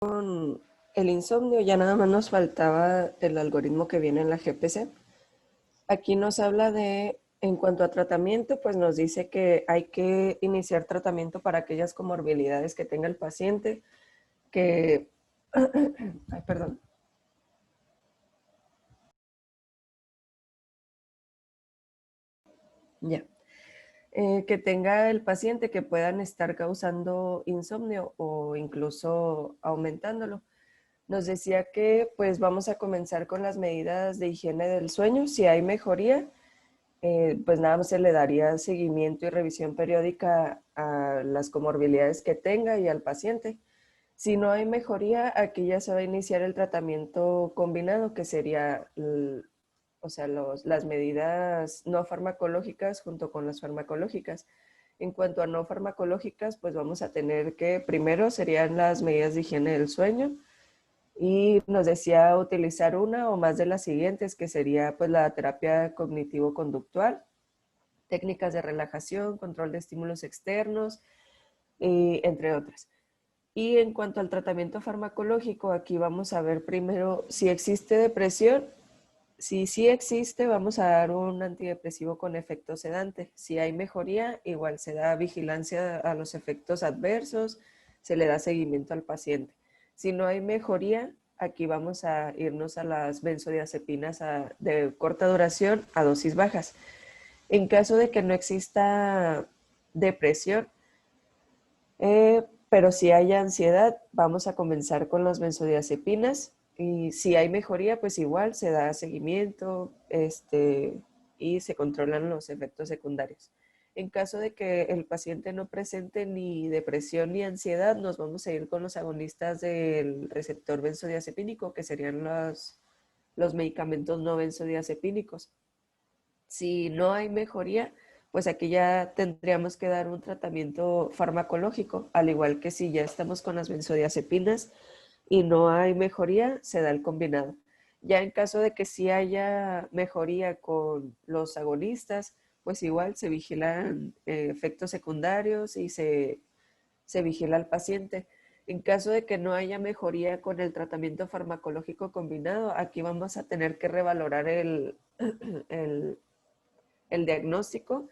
con el insomnio, ya nada más nos faltaba el algoritmo que viene en la GPC. Aquí nos habla de, en cuanto a tratamiento, pues nos dice que hay que iniciar tratamiento para aquellas comorbilidades que tenga el paciente, que, ay, perdón, ya, que tenga el paciente que puedan estar causando insomnio o incluso aumentándolo. Nos decía que pues vamos a comenzar con las medidas de higiene del sueño. Si hay mejoría, pues nada más se le daría seguimiento y revisión periódica a las comorbilidades que tenga y al paciente. Si no hay mejoría, aquí ya se va a iniciar el tratamiento combinado, que sería, o sea, las medidas no farmacológicas junto con las farmacológicas. En cuanto a no farmacológicas, pues vamos a tener que, primero serían las medidas de higiene del sueño, y nos decía utilizar una o más de las siguientes, que sería pues la terapia cognitivo-conductual, técnicas de relajación, control de estímulos externos, entre otras. Y en cuanto al tratamiento farmacológico, aquí vamos a ver primero si existe depresión. Si sí existe, vamos a dar un antidepresivo con efecto sedante. Si hay mejoría, igual se da vigilancia a los efectos adversos, se le da seguimiento al paciente. Si no hay mejoría, aquí vamos a irnos a las benzodiazepinas de corta duración a dosis bajas. En caso de que no exista depresión, pero si hay ansiedad, vamos a comenzar con las benzodiazepinas, y si hay mejoría, pues igual se da seguimiento y se controlan los efectos secundarios. En caso de que el paciente no presente ni depresión ni ansiedad, nos vamos a ir con los agonistas del receptor benzodiazepínico, que serían los medicamentos no benzodiazepínicos. Si no hay mejoría, pues aquí ya tendríamos que dar un tratamiento farmacológico, al igual que si ya estamos con las benzodiazepinas y no hay mejoría, se da el combinado. Ya en caso de que sí haya mejoría con los agonistas, pues igual se vigilan efectos secundarios y se vigila al paciente. En caso de que no haya mejoría con el tratamiento farmacológico combinado, aquí vamos a tener que revalorar el el diagnóstico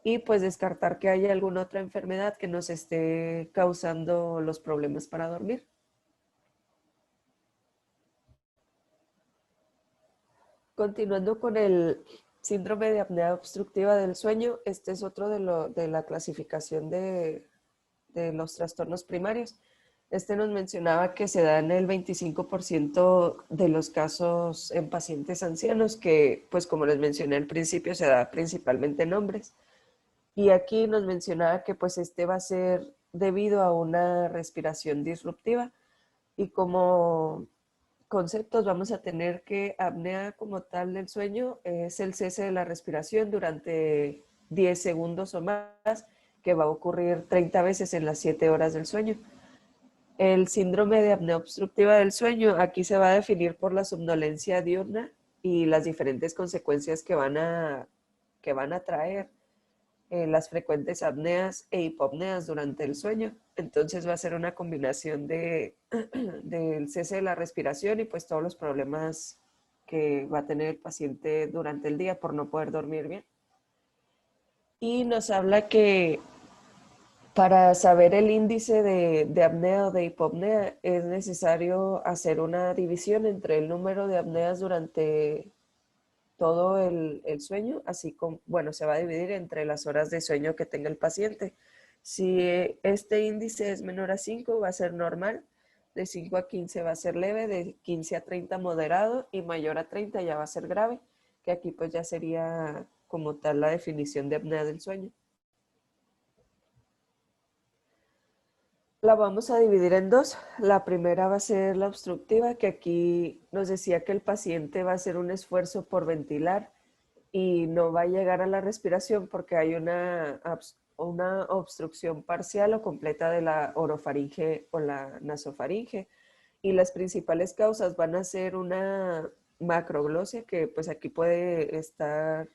y pues descartar que haya alguna otra enfermedad que nos esté causando los problemas para dormir. Continuando con el síndrome de apnea obstructiva del sueño, este es otro de la clasificación de los trastornos primarios. Este nos mencionaba que se da en el 25% de los casos en pacientes ancianos, que pues como les mencioné al principio se da principalmente en hombres. Y aquí nos mencionaba que pues este va a ser debido a una respiración disruptiva, y como conceptos vamos a tener que apnea como tal del sueño es el cese de la respiración durante 10 segundos o más, que va a ocurrir 30 veces en las 7 horas del sueño. El síndrome de apnea obstructiva del sueño aquí se va a definir por la somnolencia diurna y las diferentes consecuencias que van a traer las frecuentes apneas e hipopneas durante el sueño. Entonces va a ser una combinación del cese de la respiración y pues todos los problemas que va a tener el paciente durante el día por no poder dormir bien. Y nos habla que para saber el índice de apnea o de hipopnea es necesario hacer una división entre el número de apneas durante todo el sueño, así como, bueno, se va a dividir entre las horas de sueño que tenga el paciente. Si este índice es menor a 5, va a ser normal, de 5 a 15 va a ser leve, de 15 a 30 moderado y mayor a 30 ya va a ser grave, que aquí pues ya sería como tal la definición de apnea del sueño. La vamos a dividir en dos. La primera va a ser la obstructiva, que aquí nos decía que el paciente va a hacer un esfuerzo por ventilar y no va a llegar a la respiración porque hay una obstrucción parcial o completa de la orofaringe o la nasofaringe. Y las principales causas van a ser una macroglosia, que pues aquí puede estar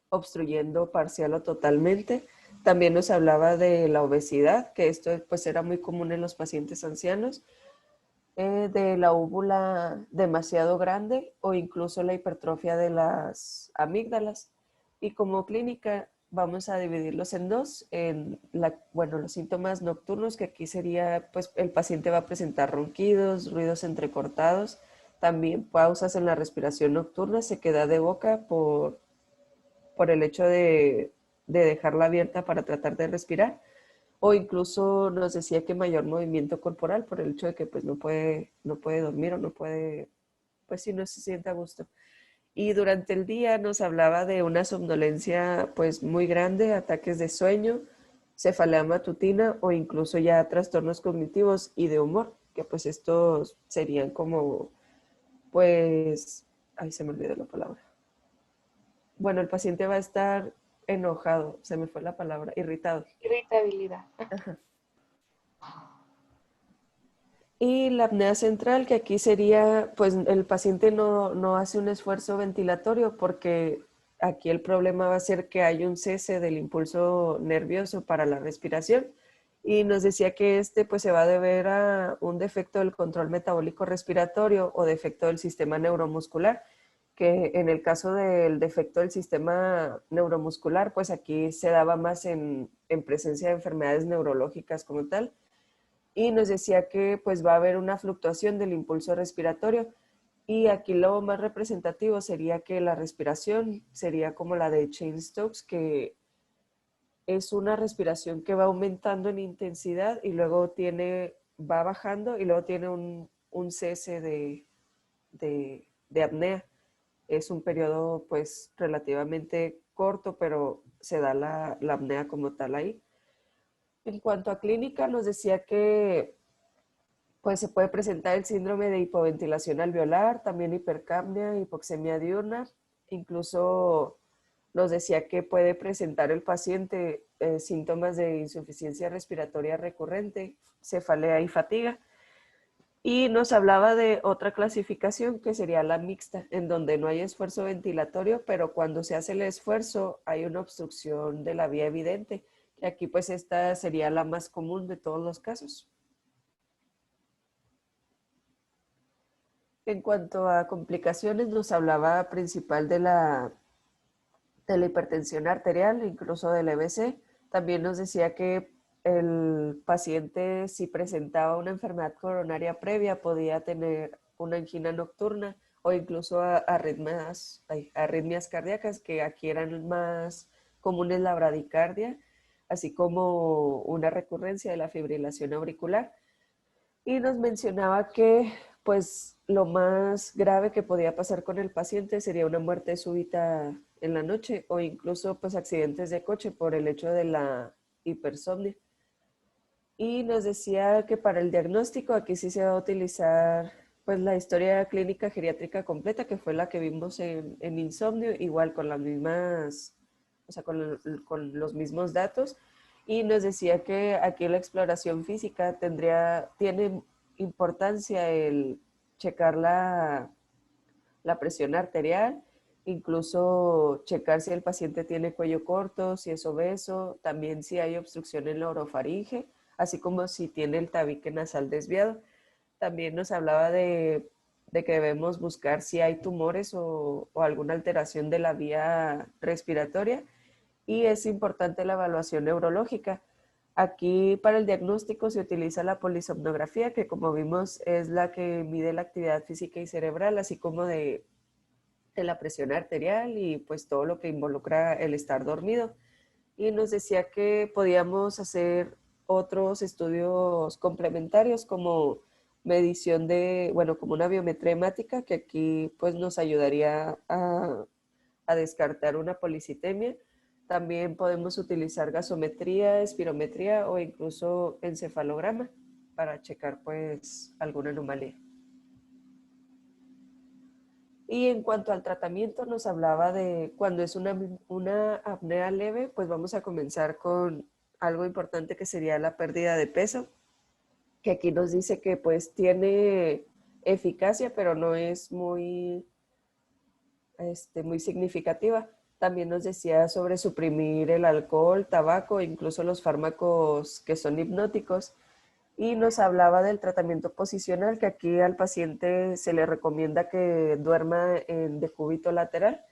obstruyendo parcial o totalmente. También nos hablaba de la obesidad, que esto pues era muy común en los pacientes ancianos. de la úvula demasiado grande o incluso la hipertrofia de las amígdalas. Y como clínica vamos a dividirlos en dos, bueno, los síntomas nocturnos, que aquí sería, pues el paciente va a presentar ronquidos, ruidos entrecortados, también pausas en la respiración nocturna, sequedad de boca por el hecho de dejarla abierta para tratar de respirar, o incluso nos decía que mayor movimiento corporal por el hecho de que pues no puede dormir o no puede, pues si no se siente a gusto. Y durante el día nos hablaba de una somnolencia pues muy grande, ataques de sueño, cefalea matutina o incluso ya trastornos cognitivos y de humor, que pues estos serían como pues, ay, se me olvidó la palabra. Bueno, el paciente va a estar enojado, se me fue la palabra, irritado. Irritabilidad. Ajá. Y la apnea central, que aquí sería, pues el paciente no hace un esfuerzo ventilatorio porque aquí el problema va a ser que hay un cese del impulso nervioso para la respiración. Y nos decía que pues se va a deber a un defecto del control metabólico respiratorio o defecto del sistema neuromuscular, que en el caso del defecto del sistema neuromuscular, pues aquí se daba más en presencia de enfermedades neurológicas como tal, y nos decía que pues va a haber una fluctuación del impulso respiratorio, y aquí lo más representativo sería que la respiración sería como la de Cheyne-Stokes, que es una respiración que va aumentando en intensidad y luego va bajando y luego tiene un cese de apnea. Es un periodo pues relativamente corto, pero se da la apnea como tal ahí. En cuanto a clínica, nos decía que pues se puede presentar el síndrome de hipoventilación alveolar, también hipercapnia, hipoxemia diurna. Incluso nos decía que puede presentar el paciente síntomas de insuficiencia respiratoria recurrente, cefalea y fatiga. Y nos hablaba de otra clasificación que sería la mixta, en donde no hay esfuerzo ventilatorio, pero cuando se hace el esfuerzo hay una obstrucción de la vía evidente. Y aquí pues esta sería la más común de todos los casos. En cuanto a complicaciones, nos hablaba principal de la hipertensión arterial, incluso del EBC. También nos decía que el paciente, si presentaba una enfermedad coronaria previa, podía tener una angina nocturna o incluso arritmias cardíacas, que aquí eran más comunes la bradicardia, así como una recurrencia de la fibrilación auricular. Y nos mencionaba que pues lo más grave que podía pasar con el paciente sería una muerte súbita en la noche o incluso pues accidentes de coche por el hecho de la hipersomnia. Y nos decía que para el diagnóstico aquí sí se va a utilizar pues la historia clínica geriátrica completa, que fue la que vimos en insomnio, igual con las mismas, o sea, con los mismos datos. Y nos decía que aquí la exploración física tiene importancia el checar la presión arterial, incluso checar si el paciente tiene cuello corto, si es obeso, también si hay obstrucción en la orofaringe, así como si tiene el tabique nasal desviado. También nos hablaba de que debemos buscar si hay tumores o alguna alteración de la vía respiratoria, y es importante la evaluación neurológica. Aquí para el diagnóstico se utiliza la polisomnografía, que como vimos es la que mide la actividad física y cerebral, así como de la presión arterial y pues todo lo que involucra el estar dormido. Y nos decía que podíamos hacer otros estudios complementarios como medición bueno, como una biometría hemática, que aquí pues nos ayudaría a descartar una policitemia. También podemos utilizar gasometría, espirometría o incluso encefalograma para checar pues alguna anomalía. Y en cuanto al tratamiento, nos hablaba de cuando es una apnea leve, pues vamos a comenzar con algo importante que sería la pérdida de peso, que aquí nos dice que pues tiene eficacia, pero no es muy significativa. También nos decía sobre suprimir el alcohol, tabaco, incluso los fármacos que son hipnóticos. Y nos hablaba del tratamiento posicional, que aquí al paciente se le recomienda que duerma en decúbito lateral,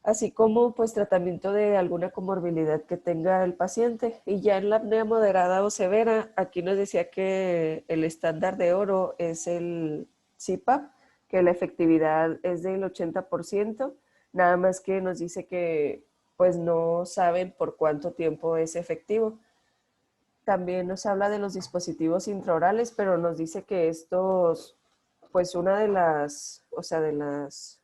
así como pues tratamiento de alguna comorbilidad que tenga el paciente. Y ya en la apnea moderada o severa, aquí nos decía que el estándar de oro es el CPAP, que la efectividad es del 80%, nada más que nos dice que pues no saben por cuánto tiempo es efectivo. También nos habla de los dispositivos intraorales, pero nos dice que estos, pues una de las, o sea, de las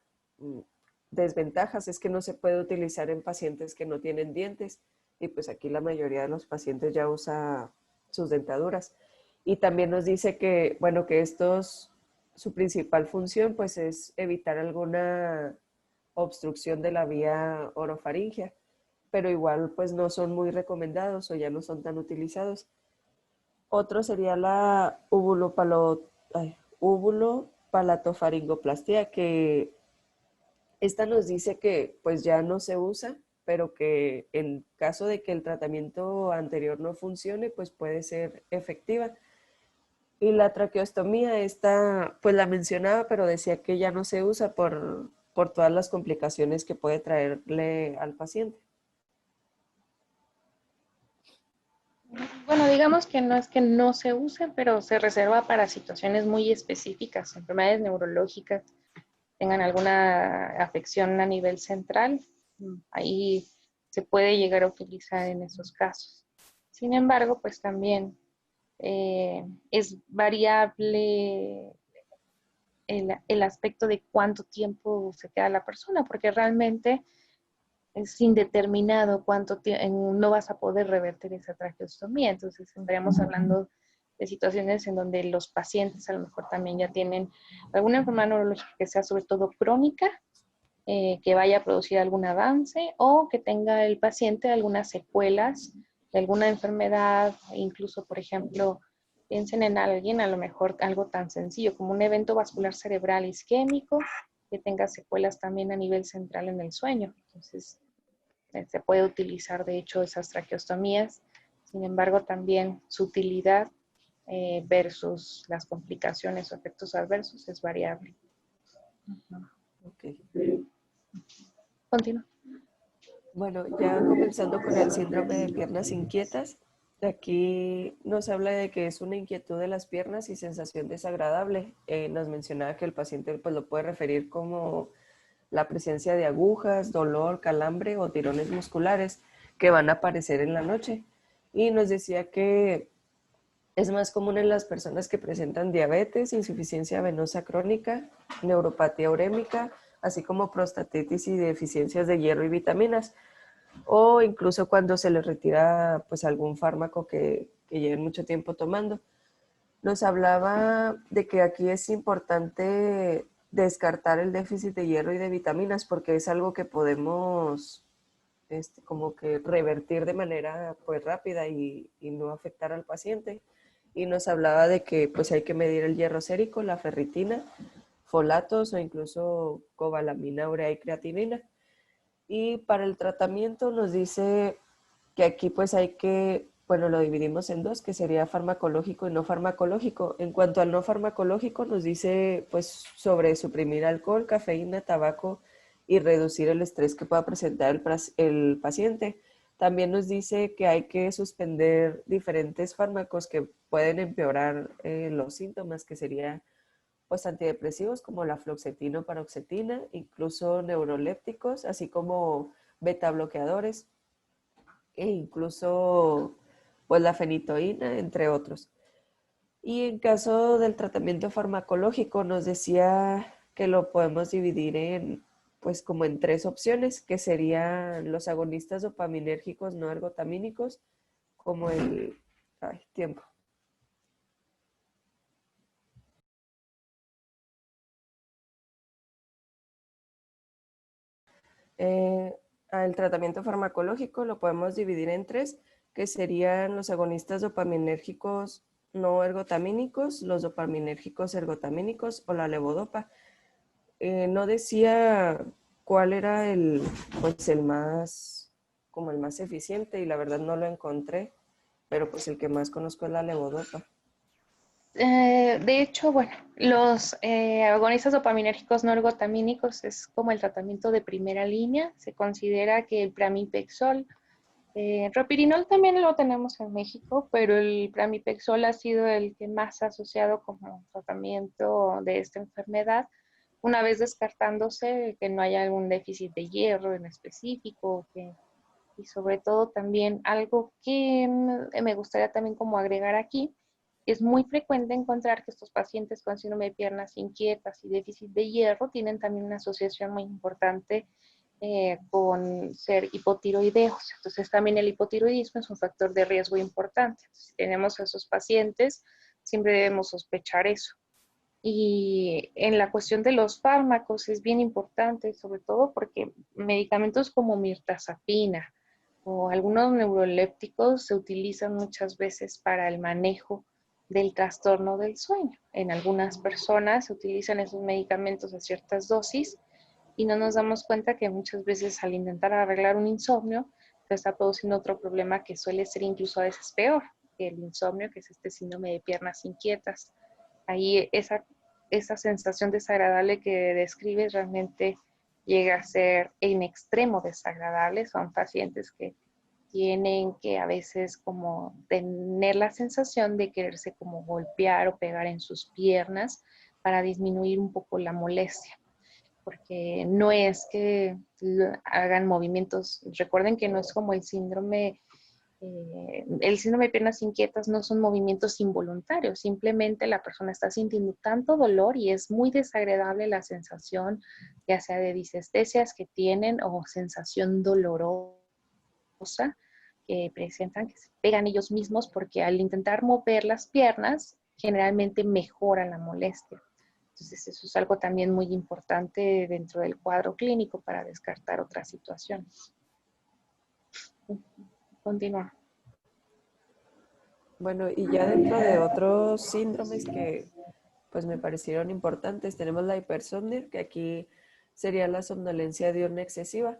desventajas es que no se puede utilizar en pacientes que no tienen dientes, y pues aquí la mayoría de los pacientes ya usa sus dentaduras. Y también nos dice que, bueno, que estos, su principal función pues es evitar alguna obstrucción de la vía orofaringea, pero igual pues no son muy recomendados o ya no son tan utilizados. Otro sería la úvulo-palatofaringoplastia, que esta nos dice que pues ya no se usa, pero que en caso de que el tratamiento anterior no funcione, pues puede ser efectiva. Y la traqueostomía, esta pues la mencionaba, pero decía que ya no se usa por todas las complicaciones que puede traerle al paciente. Bueno, digamos que no es que no se use, pero se reserva para situaciones muy específicas, enfermedades neurológicas, tengan alguna afección a nivel central, ahí se puede llegar a utilizar en esos casos. Sin embargo, pues también es variable el aspecto de cuánto tiempo se queda la persona, porque realmente es indeterminado cuánto tiempo, no vas a poder revertir esa traqueostomía. Entonces, estaríamos hablando de situaciones en donde los pacientes a lo mejor también ya tienen alguna enfermedad neurológica que sea sobre todo crónica, que vaya a producir algún avance o que tenga el paciente algunas secuelas de alguna enfermedad, incluso, por ejemplo, piensen en alguien, a lo mejor algo tan sencillo como un evento vascular cerebral isquémico, que tenga secuelas también a nivel central en el sueño. Entonces, se puede utilizar, de hecho, esas traqueostomías. Sin embargo, también su utilidad versus las complicaciones o efectos adversos es variable. Okay. Continúa. Bueno, ya comenzando con el síndrome de piernas inquietas, aquí nos habla de que es una inquietud de las piernas y sensación desagradable. Nos mencionaba que el paciente pues, lo puede referir como la presencia de agujas, dolor, calambre o tirones musculares que van a aparecer en la noche. Y nos decía que es más común en las personas que presentan diabetes, insuficiencia venosa crónica, neuropatía urémica, así como prostatitis y deficiencias de hierro y vitaminas, o incluso cuando se les retira pues algún fármaco que lleven mucho tiempo tomando. Nos hablaba de que aquí es importante descartar el déficit de hierro y de vitaminas porque es algo que podemos como que revertir de manera pues rápida y no afectar al paciente. Y nos hablaba de que pues hay que medir el hierro sérico, la ferritina, folatos o incluso cobalamina, urea y creatinina. Y para el tratamiento nos dice que aquí pues hay que, bueno, lo dividimos en dos, que sería farmacológico y no farmacológico. En cuanto al no farmacológico, nos dice pues sobre suprimir alcohol, cafeína, tabaco y reducir el estrés que pueda presentar el paciente. También nos dice que hay que suspender diferentes fármacos que pueden empeorar los síntomas, que sería pues antidepresivos como la fluoxetina o paroxetina, incluso neurolépticos, así como beta bloqueadores e incluso pues la fenitoína, entre otros. Y en caso del tratamiento farmacológico nos decía que lo podemos dividir en pues como en tres opciones, que serían los agonistas dopaminérgicos no ergotamínicos, como el tiempo. Eh, el tratamiento farmacológico lo podemos dividir en tres, que serían los agonistas dopaminérgicos no ergotamínicos, los dopaminérgicos ergotamínicos o la levodopa. No decía cuál era pues el más, como el más eficiente y la verdad no lo encontré, pero pues el que más conozco es la levodopa. De hecho, bueno, los agonistas dopaminérgicos no ergotamínicos es como el tratamiento de primera línea. Se considera que el pramipexol, ropirinol también lo tenemos en México, pero el pramipexol ha sido el que más se ha asociado como tratamiento de esta enfermedad, una vez descartándose que no haya algún déficit de hierro en específico, y sobre todo también algo que me gustaría también como agregar aquí. Es muy frecuente encontrar que estos pacientes con síndrome de piernas inquietas y déficit de hierro tienen también una asociación muy importante con ser hipotiroideos. Entonces también el hipotiroidismo es un factor de riesgo importante. Si tenemos a esos pacientes, siempre debemos sospechar eso. Y en la cuestión de los fármacos es bien importante, sobre todo porque medicamentos como mirtazapina o algunos neurolépticos se utilizan muchas veces para el manejo del trastorno del sueño. En algunas personas se utilizan esos medicamentos a ciertas dosis y no nos damos cuenta que muchas veces al intentar arreglar un insomnio se está produciendo otro problema que suele ser incluso a veces peor que el insomnio, que es este síndrome de piernas inquietas. Ahí esa sensación desagradable que describes realmente llega a ser en extremo desagradable. Son pacientes que tienen que a veces como tener la sensación de quererse como golpear o pegar en sus piernas para disminuir un poco la molestia, porque no es que hagan movimientos. Recuerden que no es como el síndrome de piernas inquietas no son movimientos involuntarios, simplemente la persona está sintiendo tanto dolor y es muy desagradable la sensación, ya sea de disestesias que tienen o sensación dolorosa que presentan, que se pegan ellos mismos porque al intentar mover las piernas generalmente mejora la molestia. Entonces eso es algo también muy importante dentro del cuadro clínico para descartar otras situaciones. Continúa. Bueno, y ya dentro de otros síndromes que pues me parecieron importantes, tenemos la hipersomnia, que aquí sería la somnolencia diurna excesiva,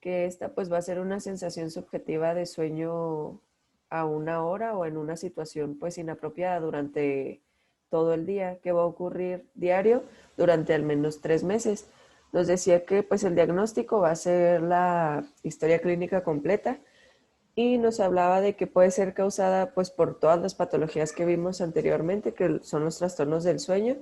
que esta pues va a ser una sensación subjetiva de sueño a una hora o en una situación pues inapropiada durante todo el día, que va a ocurrir diario durante al menos 3 meses. Nos decía que pues el diagnóstico va a ser la historia clínica completa y nos hablaba de que puede ser causada pues por todas las patologías que vimos anteriormente, que son los trastornos del sueño,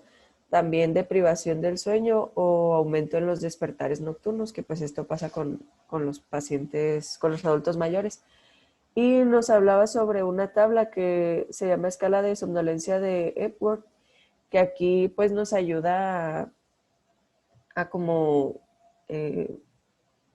también de privación del sueño o aumento en los despertares nocturnos, que pues esto pasa con los pacientes, con los adultos mayores. Y nos hablaba sobre una tabla que se llama escala de somnolencia de Epworth, que aquí pues nos ayuda a como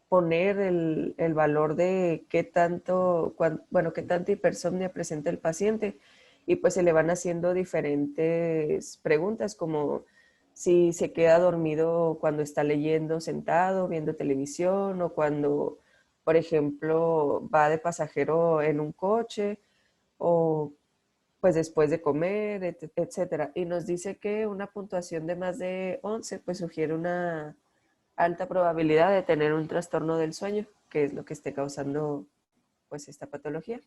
poner el valor de qué tanto, bueno, qué tanta hipersomnia presenta el paciente y pues se le van haciendo diferentes preguntas como si se queda dormido cuando está leyendo sentado, viendo televisión o cuando, por ejemplo, va de pasajero en un coche o pues después de comer, etcétera. Y nos dice que una puntuación de más de 11 pues sugiere una alta probabilidad de tener un trastorno del sueño, que es lo que esté causando pues esta patología.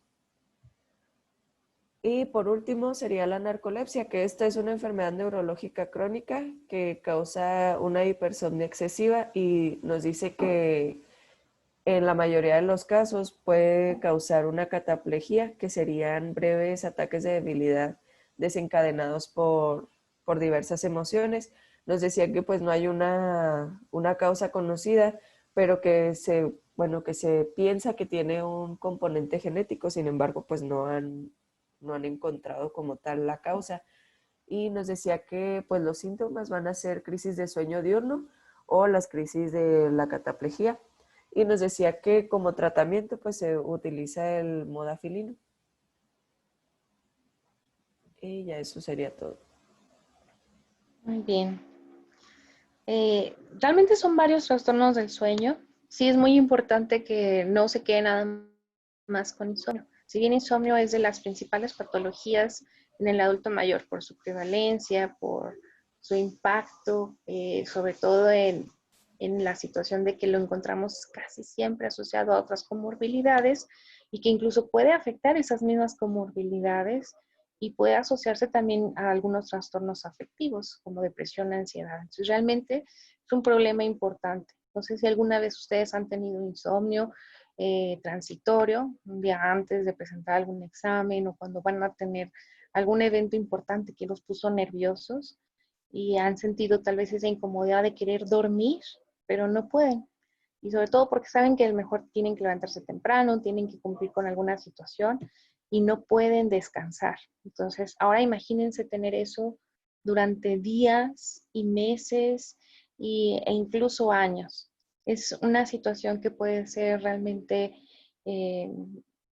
Y por último sería la narcolepsia, que esta es una enfermedad neurológica crónica que causa una hipersomnia excesiva y nos dice que en la mayoría de los casos puede causar una cataplejía, que serían breves ataques de debilidad desencadenados por diversas emociones. Nos decía que pues no hay una causa conocida, pero bueno, que se piensa que tiene un componente genético, sin embargo, pues no han encontrado como tal la causa. Y nos decía que pues los síntomas van a ser crisis de sueño diurno o las crisis de la cataplejía. Y nos decía que como tratamiento pues se utiliza el modafilino. Y ya eso sería todo. Muy bien. Realmente son varios trastornos del sueño. Sí es muy importante que no se quede nada más con insomnio. Si bien insomnio es de las principales patologías en el adulto mayor por su prevalencia, por su impacto, sobre todo en la situación de que lo encontramos casi siempre asociado a otras comorbilidades y que incluso puede afectar esas mismas comorbilidades. y puede asociarse también a algunos trastornos afectivos, como depresión, ansiedad. Entonces, realmente es un problema importante. No sé si alguna vez ustedes han tenido insomnio transitorio, un día antes de presentar algún examen o cuando van a tener algún evento importante que los puso nerviosos y han sentido tal vez esa incomodidad de querer dormir, pero no pueden. Y sobre todo porque saben que a lo mejor tienen que levantarse temprano, tienen que cumplir con alguna situación y no pueden descansar. Entonces, ahora imagínense tener eso durante días y meses e incluso años. Es una situación que puede ser realmente eh,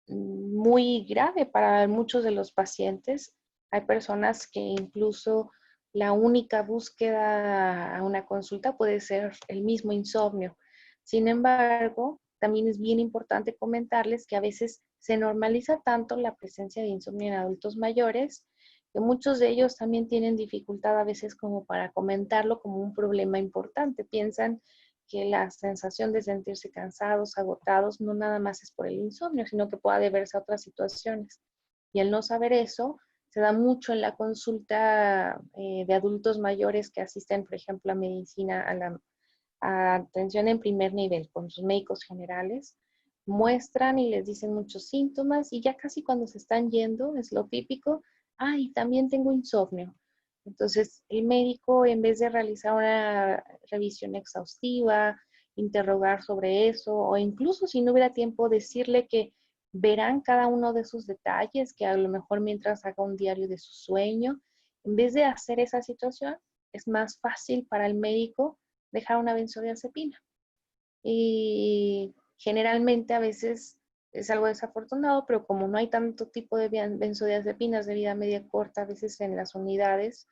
muy grave para muchos de los pacientes. Hay personas que incluso la única búsqueda a una consulta puede ser el mismo insomnio. Sin embargo, también es bien importante comentarles que a veces se normaliza tanto la presencia de insomnio en adultos mayores que muchos de ellos también tienen dificultad a veces como para comentarlo como un problema importante. Piensan que la sensación de sentirse cansados, agotados, no nada más es por el insomnio, sino que puede deberse a otras situaciones. Y al no saber eso, se da mucho en la consulta de adultos mayores que asisten, por ejemplo, a medicina, a atención en primer nivel con sus médicos generales, muestran y les dicen muchos síntomas y ya casi cuando se están yendo, es lo típico, ay, también tengo insomnio. Entonces, el médico, en vez de realizar una revisión exhaustiva, interrogar sobre eso, o incluso si no hubiera tiempo, decirle que verán cada uno de sus detalles, que a lo mejor mientras haga un diario de su sueño, en vez de hacer esa situación, es más fácil para el médico dejar una benzodiazepina. Y generalmente a veces es algo desafortunado, pero como no hay tanto tipo de benzodiazepinas de vida media corta, a veces en las unidades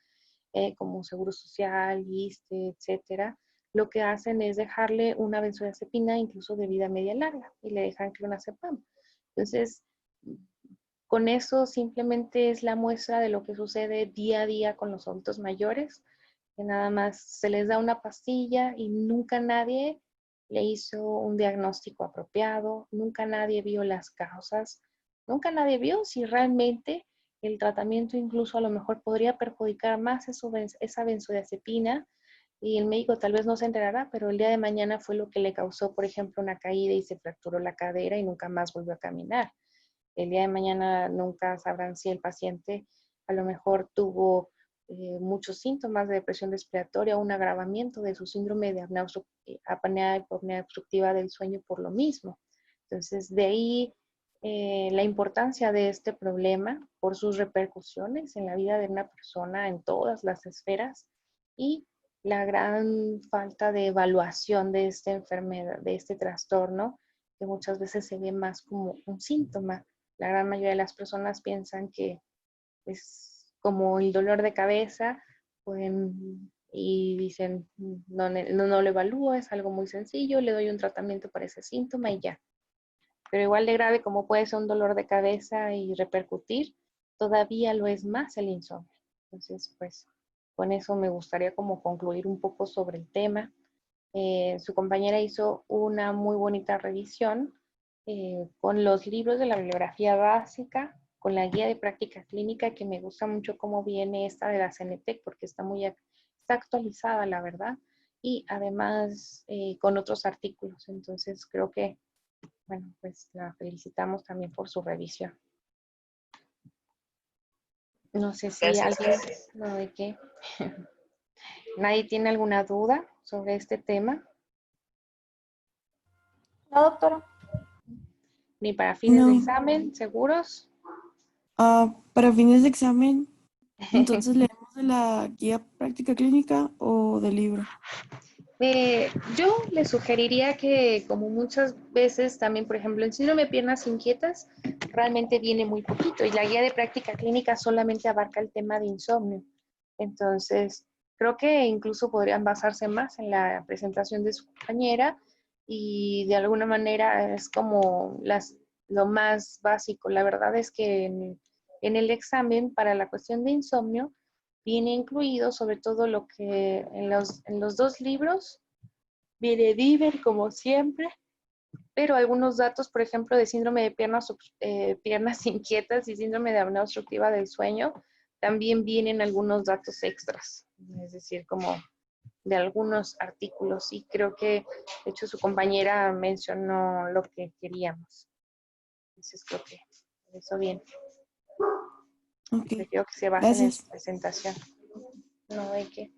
como Seguro Social, ISSSTE, etcétera, lo que hacen es dejarle una benzodiazepina incluso de vida media larga y le dejan clonazepam. Entonces, con eso simplemente es la muestra de lo que sucede día a día con los adultos mayores, que nada más se les da una pastilla y nunca nadie le hizo un diagnóstico apropiado, nunca nadie vio las causas, nunca nadie vio si realmente el tratamiento incluso a lo mejor podría perjudicar más esa benzodiazepina y el médico tal vez no se enterará, pero el día de mañana fue lo que le causó, por ejemplo, una caída y se fracturó la cadera y nunca más volvió a caminar. El día de mañana nunca sabrán si el paciente a lo mejor tuvo muchos síntomas de depresión respiratoria o un agravamiento de su síndrome de apnea y hipopnea obstructiva del sueño por lo mismo. Entonces, de ahí la importancia de este problema por sus repercusiones en la vida de una persona en todas las esferas y la gran falta de evaluación de esta enfermedad, de este trastorno, que muchas veces se ve más como un síntoma. La gran mayoría de las personas piensan que es como el dolor de cabeza y dicen, no lo evalúo, es algo muy sencillo, le doy un tratamiento para ese síntoma y ya. Pero igual de grave como puede ser un dolor de cabeza y repercutir, todavía lo es más el insomnio. Entonces, pues, con eso me gustaría como concluir un poco sobre el tema. Su compañera hizo una muy bonita revisión con los libros de la bibliografía básica, con la guía de práctica clínica, que me gusta mucho cómo viene esta de la CNTEC, porque está actualizada, la verdad, y además con otros artículos. Entonces, creo que, bueno, pues la felicitamos también por su revisión. No sé si alguien, no de qué. ¿Nadie tiene alguna duda sobre este tema? No, doctora. Ni para fines de No, examen, ¿seguros? para fines de examen, entonces leemos de la guía práctica clínica o del libro. Yo le sugeriría que, como muchas veces también, por ejemplo, el síndrome de piernas inquietas realmente viene muy poquito y la guía de práctica clínica solamente abarca el tema de insomnio. Entonces, creo que incluso podrían basarse más en la presentación de su compañera y de alguna manera es como lo más básico. La verdad es que en el examen para la cuestión de insomnio, viene incluido sobre todo lo que en los dos libros viene Diver como siempre, pero algunos datos, por ejemplo, de síndrome de piernas inquietas y síndrome de apnea obstructiva del sueño, también vienen algunos datos extras, es decir, como de algunos artículos, y creo que, de hecho, su compañera mencionó lo que queríamos. Entonces, creo que eso bien. Ok, Prefiero que se basen en su gracias. presentación. No hay que.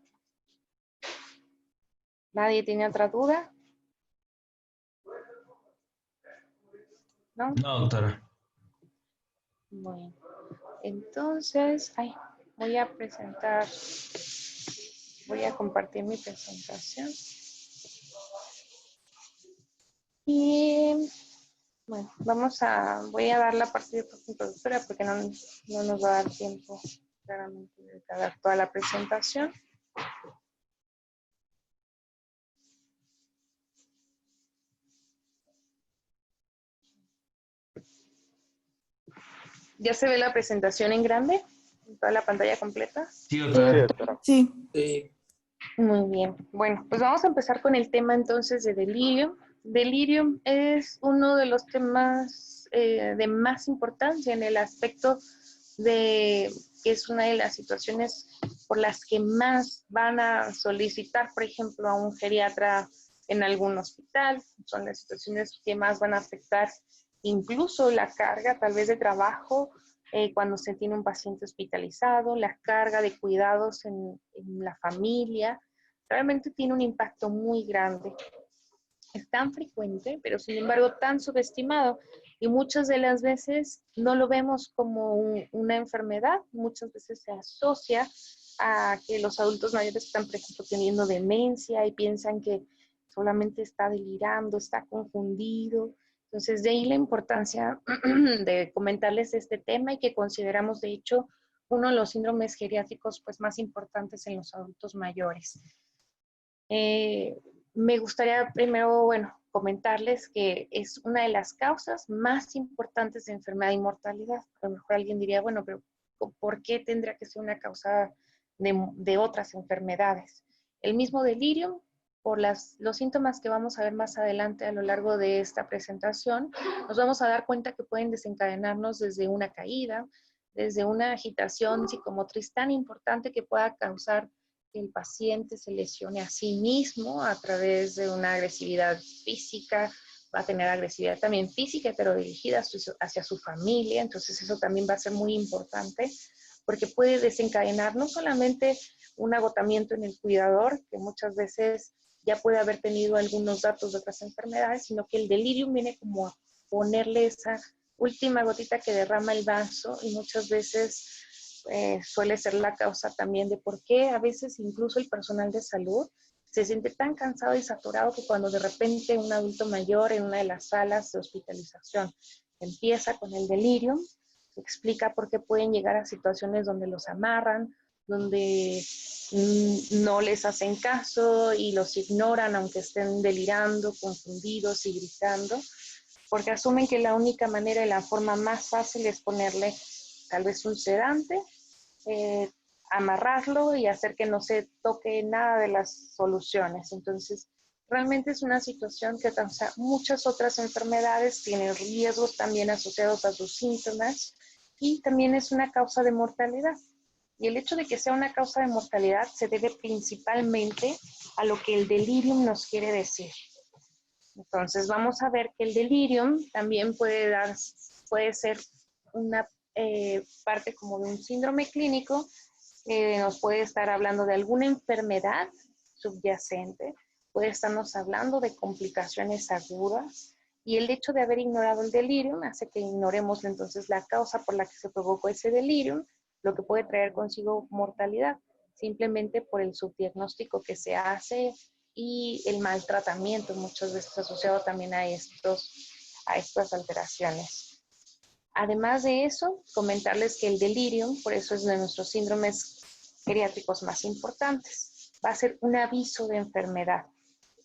¿Nadie tiene otra duda? ¿No? No, doctora. Bueno, entonces, voy a compartir mi presentación. Y bueno, voy a dar la parte introductoria porque no nos va a dar tiempo claramente de dar toda la presentación. ¿Ya se ve la presentación en grande? ¿En toda la pantalla completa? Sí, doctora. Sí. Muy bien. Bueno, pues vamos a empezar con el tema entonces de delirium. Delirium es uno de los temas de más importancia en el aspecto de que es una de las situaciones por las que más van a solicitar, por ejemplo, a un geriatra en algún hospital. Son las situaciones que más van a afectar incluso la carga tal vez de trabajo cuando se tiene un paciente hospitalizado, la carga de cuidados en la familia, realmente tiene un impacto muy grande. Es tan frecuente, pero sin embargo tan subestimado. Y muchas de las veces no lo vemos como una enfermedad, muchas veces se asocia a que los adultos mayores están, por ejemplo, teniendo demencia y piensan que solamente está delirando, está confundido. Entonces, de ahí la importancia de comentarles este tema y que consideramos, de hecho, uno de los síndromes geriátricos pues, más importantes en los adultos mayores. Me gustaría primero, comentarles que es una de las causas más importantes de enfermedad y mortalidad. A lo mejor alguien diría, bueno, pero ¿por qué tendría que ser una causa de otras enfermedades? El mismo delirium, por los síntomas que vamos a ver más adelante a lo largo de esta presentación, nos vamos a dar cuenta que pueden desencadenarnos desde una caída, desde una agitación psicomotriz tan importante que pueda causar que el paciente se lesione a sí mismo a través de una agresividad física, va a tener agresividad también física, pero dirigida hacia su familia, entonces eso también va a ser muy importante, porque puede desencadenar no solamente un agotamiento en el cuidador, que muchas veces ya puede haber tenido algunos datos de otras enfermedades, sino que el delirium viene como a ponerle esa última gotita que derrama el vaso y muchas veces suele ser la causa también de por qué a veces incluso el personal de salud se siente tan cansado y saturado que cuando de repente un adulto mayor en una de las salas de hospitalización empieza con el delirium, explica por qué pueden llegar a situaciones donde los amarran, donde no les hacen caso y los ignoran aunque estén delirando, confundidos y gritando, porque asumen que la única manera y la forma más fácil es ponerle tal vez un sedante, amarrarlo y hacer que no se toque nada de las soluciones. Entonces, realmente es una situación que causa muchas otras enfermedades, tiene riesgos también asociados a sus síntomas y también es una causa de mortalidad. Y el hecho de que sea una causa de mortalidad se debe principalmente a lo que el delirium nos quiere decir. Entonces vamos a ver que el delirium también puede ser una parte como de un síndrome clínico, nos puede estar hablando de alguna enfermedad subyacente, puede estarnos hablando de complicaciones agudas, y el hecho de haber ignorado el delirium hace que ignoremos entonces la causa por la que se provocó ese delirium, lo que puede traer consigo mortalidad, simplemente por el subdiagnóstico que se hace y el maltratamiento muchas veces asociado también a estas alteraciones. Además de eso, comentarles que el delirium, por eso es de nuestros síndromes geriátricos más importantes, va a ser un aviso de enfermedad.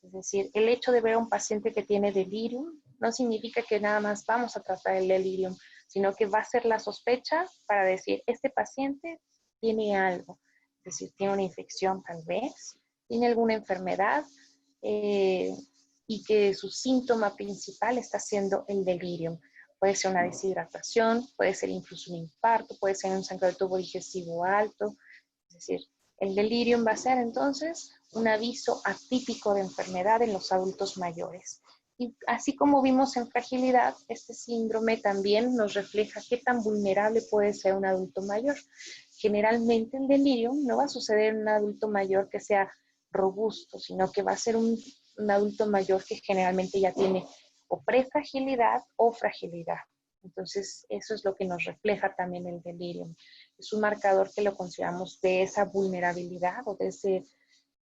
Es decir, el hecho de ver a un paciente que tiene delirium no significa que nada más vamos a tratar el delirium, sino que va a ser la sospecha para decir, este paciente tiene algo, es decir, tiene una infección tal vez, tiene alguna enfermedad, y que su síntoma principal está siendo el delirium. Puede ser una deshidratación, puede ser incluso un infarto, puede ser un sangrado del tubo digestivo alto. Es decir, el delirium va a ser entonces un aviso atípico de enfermedad en los adultos mayores. Y así como vimos en fragilidad, este síndrome también nos refleja qué tan vulnerable puede ser un adulto mayor. Generalmente el delirium no va a suceder en un adulto mayor que sea robusto, sino que va a ser un adulto mayor que generalmente ya tiene o prefragilidad o fragilidad. Entonces, eso es lo que nos refleja también el delirium. Es un marcador que lo consideramos de esa vulnerabilidad o de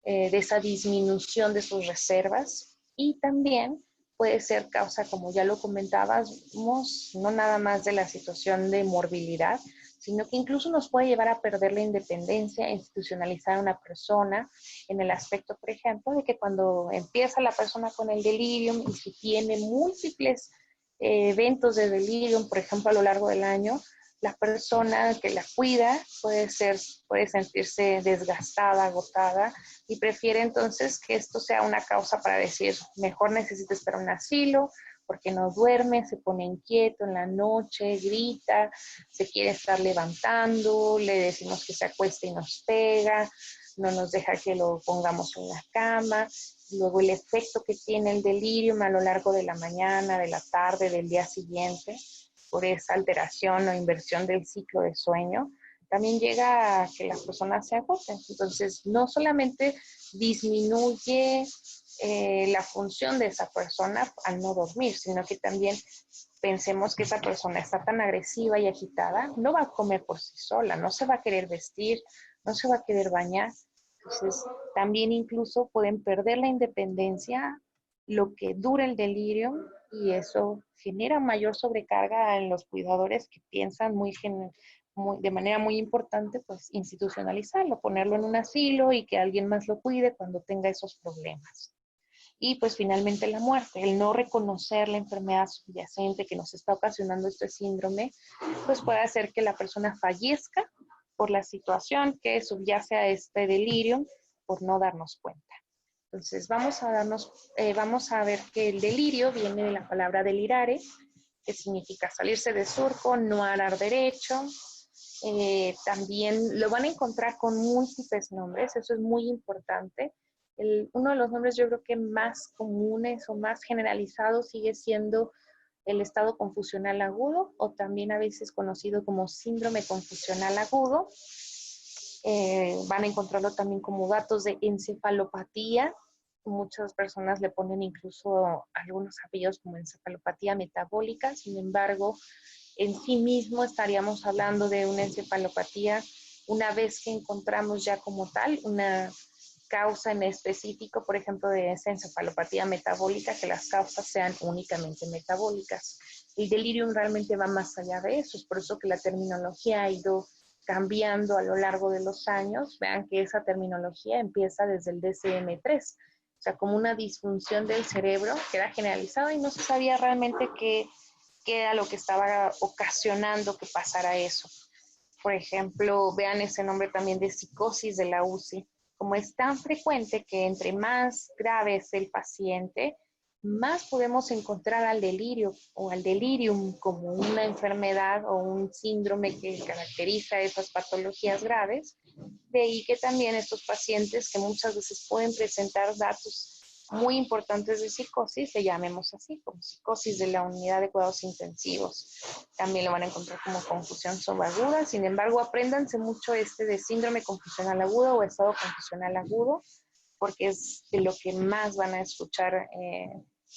esa disminución de sus reservas, y también puede ser causa, como ya lo comentábamos, no nada más de la situación de morbilidad, sino que incluso nos puede llevar a perder la independencia, institucionalizar a una persona, en el aspecto, por ejemplo, de que cuando empieza la persona con el delirium y si tiene múltiples eventos de delirium, por ejemplo, a lo largo del año, la persona que la cuida puede sentirse desgastada, agotada, y prefiere entonces que esto sea una causa para decir, mejor necesita estar en un asilo, porque no duerme, se pone inquieto en la noche, grita, se quiere estar levantando, le decimos que se acueste y nos pega, no nos deja que lo pongamos en la cama. Luego el efecto que tiene el delirium a lo largo de la mañana, de la tarde, del día siguiente, por esa alteración o inversión del ciclo de sueño, también llega a que las personas se agoten. Entonces, no solamente disminuye la función de esa persona al no dormir, sino que también pensemos que esa persona está tan agresiva y agitada, no va a comer por sí sola, no se va a querer vestir, no se va a querer bañar. Entonces, también incluso pueden perder la independencia lo que dura el delirio, y eso genera mayor sobrecarga en los cuidadores que piensan de manera muy importante, pues institucionalizarlo, ponerlo en un asilo y que alguien más lo cuide cuando tenga esos problemas. Y pues finalmente la muerte, el no reconocer la enfermedad subyacente que nos está ocasionando este síndrome, pues puede hacer que la persona fallezca por la situación que subyace a este delirio por no darnos cuenta. Entonces vamos a ver que el delirio viene de la palabra delirare, que significa salirse de surco, no arar derecho. También lo van a encontrar con múltiples nombres, eso es muy importante. Uno de los nombres yo creo que más comunes o más generalizados sigue siendo el estado confusional agudo, o también a veces conocido como síndrome confusional agudo. Van a encontrarlo también como datos de encefalopatía. Muchas personas le ponen incluso algunos apellidos como encefalopatía metabólica. Sin embargo, en sí mismo estaríamos hablando de una encefalopatía una vez que encontramos ya como tal una causa en específico, por ejemplo, de esa encefalopatía metabólica, que las causas sean únicamente metabólicas. El delirium realmente va más allá de eso, es por eso que la terminología ha ido cambiando a lo largo de los años. Vean que esa terminología empieza desde el DSM-3, o sea, como una disfunción del cerebro que era generalizada y no se sabía realmente qué era lo que estaba ocasionando que pasara eso. Por ejemplo, vean ese nombre también de psicosis de la UCI. Como es tan frecuente que entre más grave es el paciente, más podemos encontrar al delirio o al delirium como una enfermedad o un síndrome que caracteriza esas patologías graves. De ahí que también estos pacientes que muchas veces pueden presentar datos muy importantes de psicosis, le llamemos así, como psicosis de la unidad de cuidados intensivos. También lo van a encontrar como confusión subaguda. Sin embargo, apréndanse mucho de síndrome confusional agudo o estado confusional agudo, porque es de lo que más van a escuchar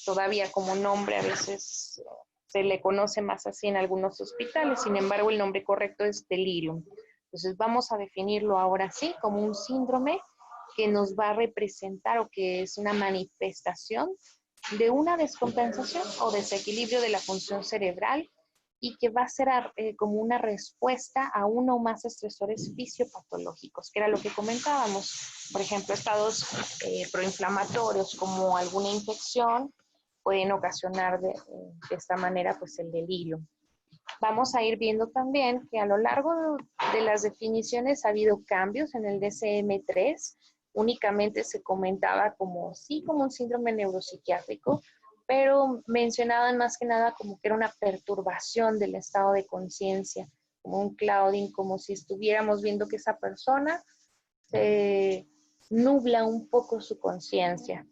todavía como nombre. A veces se le conoce más así en algunos hospitales, sin embargo el nombre correcto es delirium. Entonces vamos a definirlo ahora sí como un síndrome que nos va a representar o que es una manifestación de una descompensación o desequilibrio de la función cerebral, y que va a ser como una respuesta a uno o más estresores fisiopatológicos, que era lo que comentábamos. Por ejemplo, estados proinflamatorios como alguna infección pueden ocasionar de esta manera pues el delirio. Vamos a ir viendo también que a lo largo de las definiciones ha habido cambios en el DSM-3. únicamente se comentaba como, sí, como un síndrome neuropsiquiátrico, pero mencionaban más que nada como que era una perturbación del estado de conciencia, como un clouding, como si estuviéramos viendo que esa persona nubla un poco su conciencia.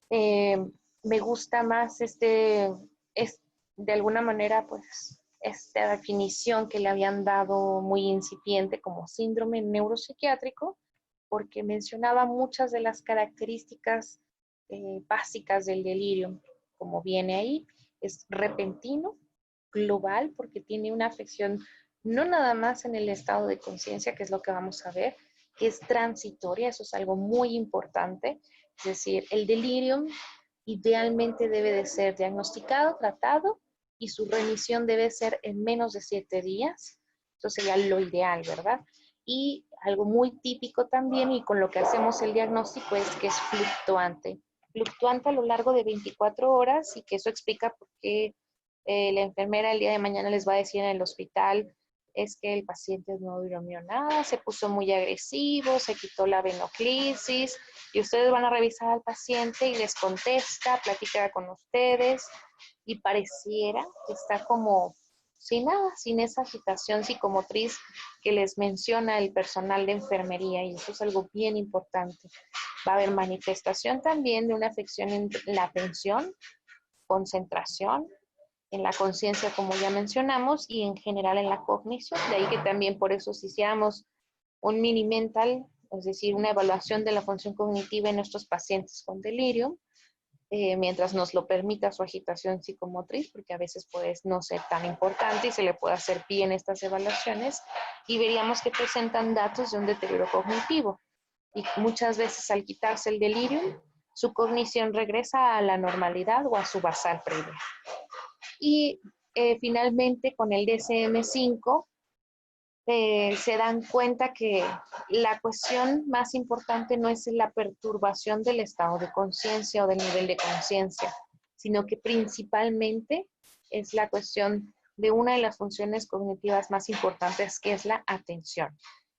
Me gusta más es de alguna manera, pues, esta definición que le habían dado muy incipiente como síndrome neuropsiquiátrico, porque mencionaba muchas de las características básicas del delirio, como viene ahí, es repentino, global, porque tiene una afección no nada más en el estado de conciencia, que es lo que vamos a ver, que es transitoria, eso es algo muy importante, es decir, el delirio idealmente debe de ser diagnosticado, tratado, y su remisión debe ser en menos de 7 días, eso sería lo ideal, ¿verdad? Y algo muy típico también, y con lo que hacemos el diagnóstico, es que es fluctuante a lo largo de 24 horas, y que eso explica por qué la enfermera el día de mañana les va a decir en el hospital es que el paciente no durmió nada, se puso muy agresivo, se quitó la venoclisis, y ustedes van a revisar al paciente y les contesta, platica con ustedes, y pareciera que está como sin nada, sin esa agitación psicomotriz que les menciona el personal de enfermería, y eso es algo bien importante. Va a haber manifestación también de una afección en la atención, concentración, en la conciencia, como ya mencionamos, y en general en la cognición. De ahí que también por eso si hiciéramos un mini mental, es decir, una evaluación de la función cognitiva en nuestros pacientes con delirio, mientras nos lo permita su agitación psicomotriz, porque a veces puede no ser tan importante y se le puede hacer bien estas evaluaciones, y veríamos que presentan datos de un deterioro cognitivo. Y muchas veces al quitarse el delirio, su cognición regresa a la normalidad o a su basal previa. Y finalmente con el DSM-5 se dan cuenta que la cuestión más importante no es la perturbación del estado de conciencia o del nivel de conciencia, sino que principalmente es la cuestión de una de las funciones cognitivas más importantes, que es la atención.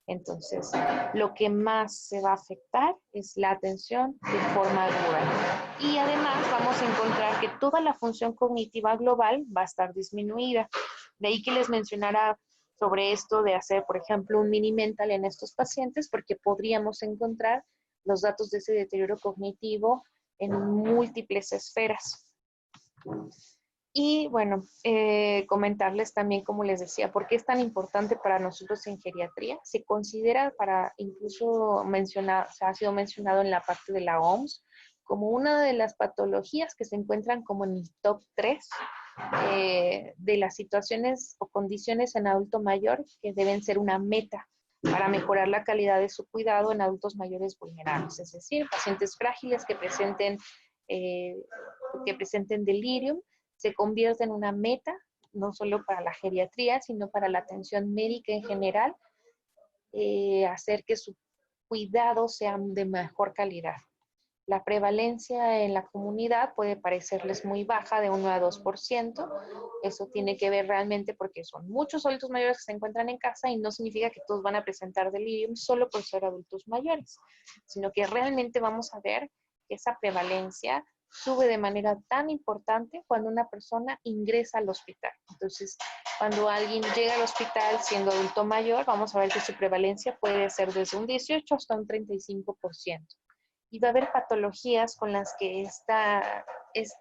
Entonces, lo que más se va a afectar es la atención de forma aguda. Y además vamos a encontrar que toda la función cognitiva global va a estar disminuida. De ahí que les mencionara sobre esto de hacer, por ejemplo, un mini mental en estos pacientes, porque podríamos encontrar los datos de ese deterioro cognitivo en múltiples esferas. Y bueno, comentarles también, como les decía, por qué es tan importante para nosotros en geriatría. Se considera, para incluso mencionar, ha sido mencionado en la parte de la OMS, como una de las patologías que se encuentran como en el top 3 de las situaciones o condiciones en adulto mayor que deben ser una meta para mejorar la calidad de su cuidado en adultos mayores vulnerables, es decir, pacientes frágiles que presenten delirium, se convierte en una meta, no solo para la geriatría, sino para la atención médica en general, hacer que su cuidado sea de mejor calidad. La prevalencia en la comunidad puede parecerles muy baja, de 1 a 2%. Eso tiene que ver realmente porque son muchos adultos mayores que se encuentran en casa, y no significa que todos van a presentar delirium solo por ser adultos mayores, sino que realmente vamos a ver que esa prevalencia sube de manera tan importante cuando una persona ingresa al hospital. Entonces, cuando alguien llega al hospital siendo adulto mayor, vamos a ver que su prevalencia puede ser desde un 18 hasta un 35%. Y va a haber patologías con las que esta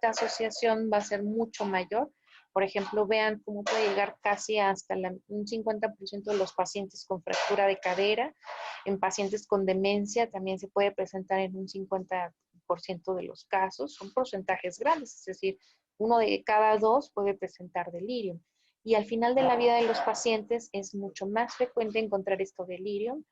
asociación va a ser mucho mayor. Por ejemplo, vean cómo puede llegar casi hasta un 50% de los pacientes con fractura de cadera. En pacientes con demencia también se puede presentar en un 50% de los casos. Son porcentajes grandes, es decir, 1 de cada 2 puede presentar delirium. Y al final de la vida de los pacientes es mucho más frecuente encontrar esto delirium,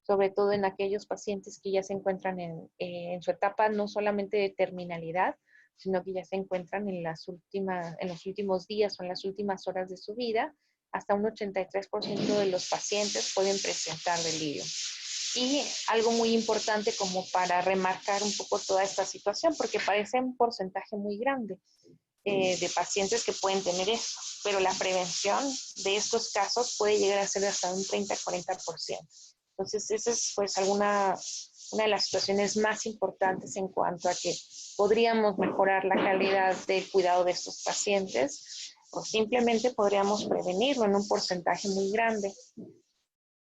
sobre todo en aquellos pacientes que ya se encuentran en su etapa no solamente de terminalidad, sino que ya se encuentran en los últimos días o en las últimas horas de su vida. Hasta un 83% de los pacientes pueden presentar delirio. Y algo muy importante como para remarcar un poco toda esta situación, porque parece un porcentaje muy grande de pacientes que pueden tener esto, pero la prevención de estos casos puede llegar a ser hasta un 30-40%. Entonces, esa es pues alguna una de las situaciones más importantes en cuanto a que podríamos mejorar la calidad del cuidado de estos pacientes o simplemente podríamos prevenirlo en un porcentaje muy grande.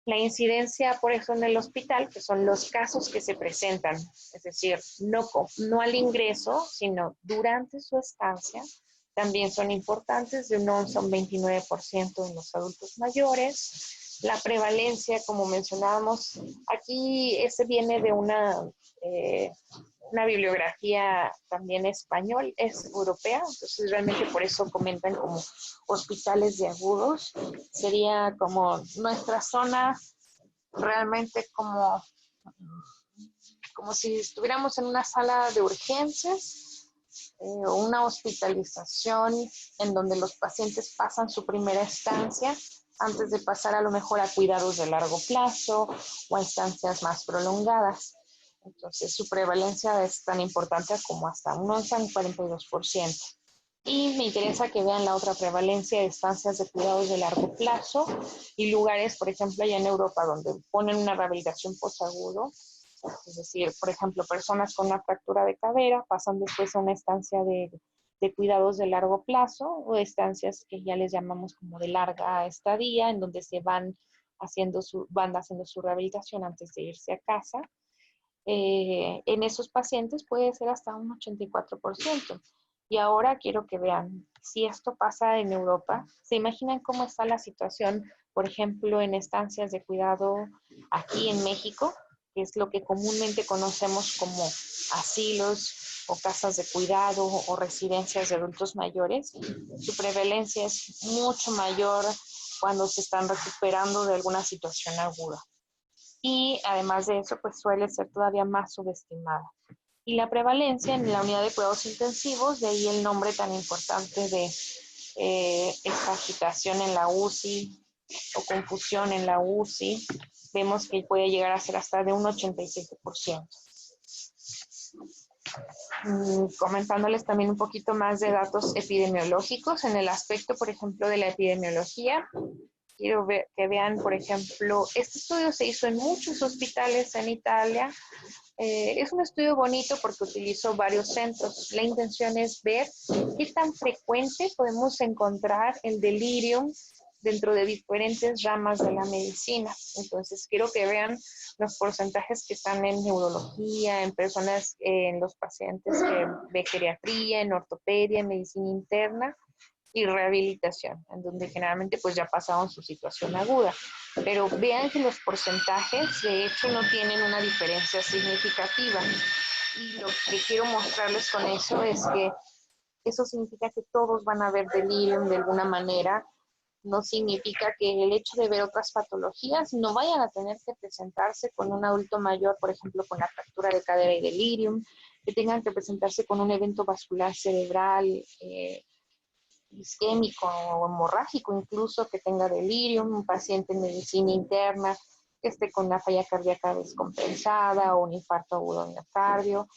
La incidencia, por eso, en el hospital, que son los casos que se presentan, es decir, no al ingreso, sino durante su estancia, también son importantes, de un 11 a un 29% en los adultos mayores. La prevalencia, como mencionábamos, aquí ese viene de una bibliografía también español, es europea, entonces realmente por eso comentan como hospitales de agudos. Sería como nuestra zona realmente como si estuviéramos en una sala de urgencias o una hospitalización en donde los pacientes pasan su primera estancia antes de pasar a lo mejor a cuidados de largo plazo o a estancias más prolongadas. Entonces, su prevalencia es tan importante como hasta un 11 a un 42%. Y me interesa que vean la otra prevalencia de estancias de cuidados de largo plazo y lugares, por ejemplo, allá en Europa, donde ponen una rehabilitación posagudo. Es decir, por ejemplo, personas con una fractura de cadera pasan después a una estancia de cuidados de largo plazo o estancias que ya les llamamos como de larga estadía, en donde se van haciendo su rehabilitación antes de irse a casa. En esos pacientes puede ser hasta un 84%. Y ahora quiero que vean, si esto pasa en Europa, ¿se imaginan cómo está la situación, por ejemplo, en estancias de cuidado aquí en México, que es lo que comúnmente conocemos como asilos o casas de cuidado o residencias de adultos mayores? Su prevalencia es mucho mayor cuando se están recuperando de alguna situación aguda. Y además de eso, pues suele ser todavía más subestimada. Y la prevalencia en la unidad de cuidados intensivos, de ahí el nombre tan importante de esta agitación en la UCI o confusión en la UCI, vemos que puede llegar a ser hasta de un 87%. Comentándoles también un poquito más de datos epidemiológicos en el aspecto, por ejemplo, de la epidemiología. Quiero que vean, por ejemplo, este estudio se hizo en muchos hospitales en Italia. Es un estudio bonito porque utilizó varios centros. La intención es ver qué tan frecuente podemos encontrar el delirium dentro de diferentes ramas de la medicina. Entonces, quiero que vean los porcentajes que están en neurología, en personas, en los pacientes de geriatría, en ortopedia, en medicina interna y rehabilitación, en donde generalmente pues ya pasaron su situación aguda. Pero vean que los porcentajes de hecho no tienen una diferencia significativa. Y lo que quiero mostrarles con eso es que eso significa que todos van a ver delirium de alguna manera. No significa que el hecho de ver otras patologías no vayan a tener que presentarse con un adulto mayor, por ejemplo, con la fractura de cadera y delirium, que tengan que presentarse con un evento vascular cerebral, isquémico o hemorrágico, incluso que tenga delirium, un paciente en medicina interna que esté con una falla cardíaca descompensada o un infarto agudo de miocardio,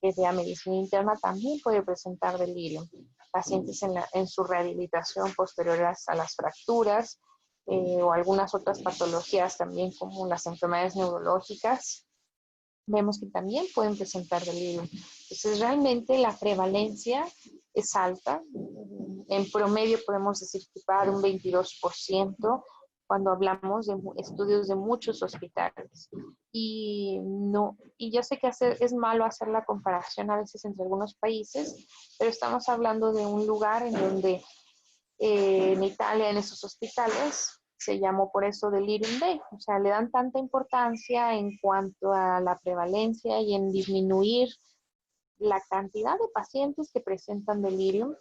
que vea medicina interna, también puede presentar delirium. Pacientes en su rehabilitación posterior a las fracturas o algunas otras patologías también como las enfermedades neurológicas, vemos que también pueden presentar delirium. Entonces, realmente la prevalencia es alta. En promedio podemos decir que va de un 22% cuando hablamos de estudios de muchos hospitales. Y yo sé que es malo hacer la comparación a veces entre algunos países, pero estamos hablando de un lugar en donde en Italia, en esos hospitales, se llamó por eso Delirium Day. O sea, le dan tanta importancia en cuanto a la prevalencia y en disminuir la cantidad de pacientes que presentan delirium.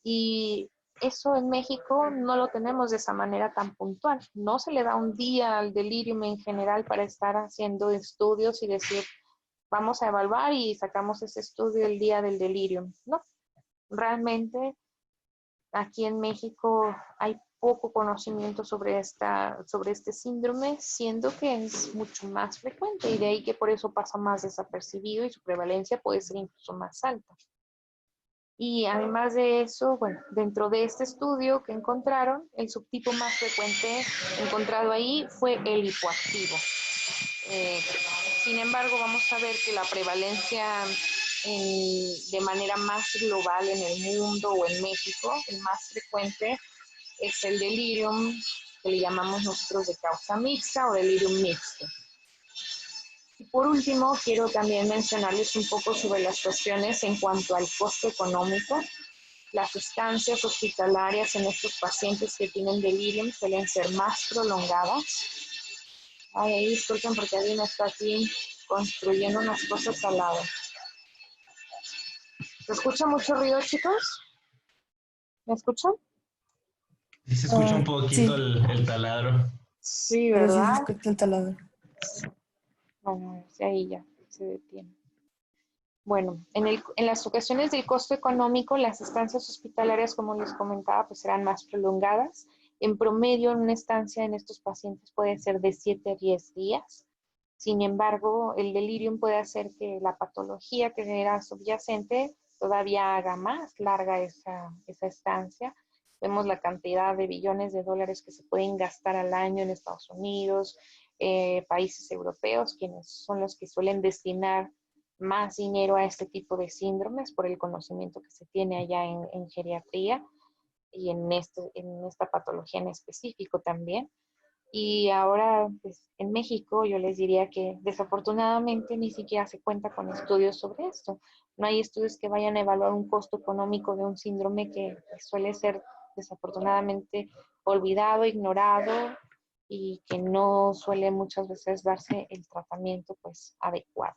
Y eso en México no lo tenemos de esa manera tan puntual. No se le da un día al delirium en general para estar haciendo estudios y decir, vamos a evaluar y sacamos ese estudio el día del delirium. No, realmente aquí en México hay poco conocimiento sobre este síndrome, siendo que es mucho más frecuente y de ahí que por eso pasa más desapercibido y su prevalencia puede ser incluso más alta. Y además de eso, bueno, dentro de este estudio que encontraron, el subtipo más frecuente encontrado ahí fue el hipoactivo. Sin embargo, vamos a ver que la prevalencia de manera más global en el mundo o en México, el más frecuente es el delirium, que le llamamos nosotros de causa mixta o delirium mixto. Y por último, quiero también mencionarles un poco sobre las cuestiones en cuanto al costo económico. Las estancias hospitalarias en estos pacientes que tienen delirium suelen ser más prolongadas. Ay, disculpen porque alguien está aquí construyendo unas cosas al lado. ¿Se escucha mucho ruido, chicos? ¿Me escuchan? Sí se escucha un Sí, poquito el taladro. Sí, pero sí se ¿verdad? escucha el taladro. Vamos, ahí ya se detiene. Bueno, en las ocasiones del costo económico, las estancias hospitalarias, como les comentaba, pues serán más prolongadas. En promedio, una estancia en estos pacientes puede ser de 7 a 10 días. Sin embargo, el delirium puede hacer que la patología que era subyacente todavía haga más larga esa estancia. Vemos la cantidad de billones de dólares que se pueden gastar al año en Estados Unidos, países europeos, quienes son los que suelen destinar más dinero a este tipo de síndromes por el conocimiento que se tiene allá en geriatría y en esta patología en específico también. Y ahora, pues, en México, yo les diría que desafortunadamente ni siquiera se cuenta con estudios sobre esto. No hay estudios que vayan a evaluar un costo económico de un síndrome que pues, suele ser desafortunadamente olvidado, ignorado y que no suele muchas veces darse el tratamiento pues adecuado.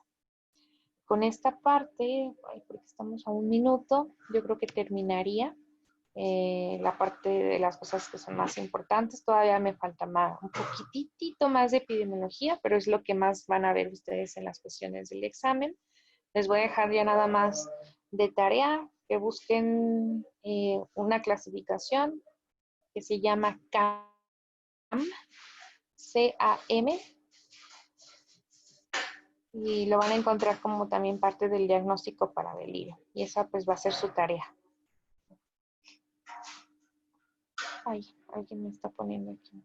Con esta parte, porque estamos a un minuto, yo creo que terminaría la parte de las cosas que son más importantes. Todavía me falta un poquitito más de epidemiología, pero es lo que más van a ver ustedes en las cuestiones del examen. Les voy a dejar ya nada más de tarea que busquen una clasificación que se llama CAM, C-A-M, y lo van a encontrar como también parte del diagnóstico para delirio. Y esa pues va a ser su tarea. Ay, alguien me está poniendo aquí.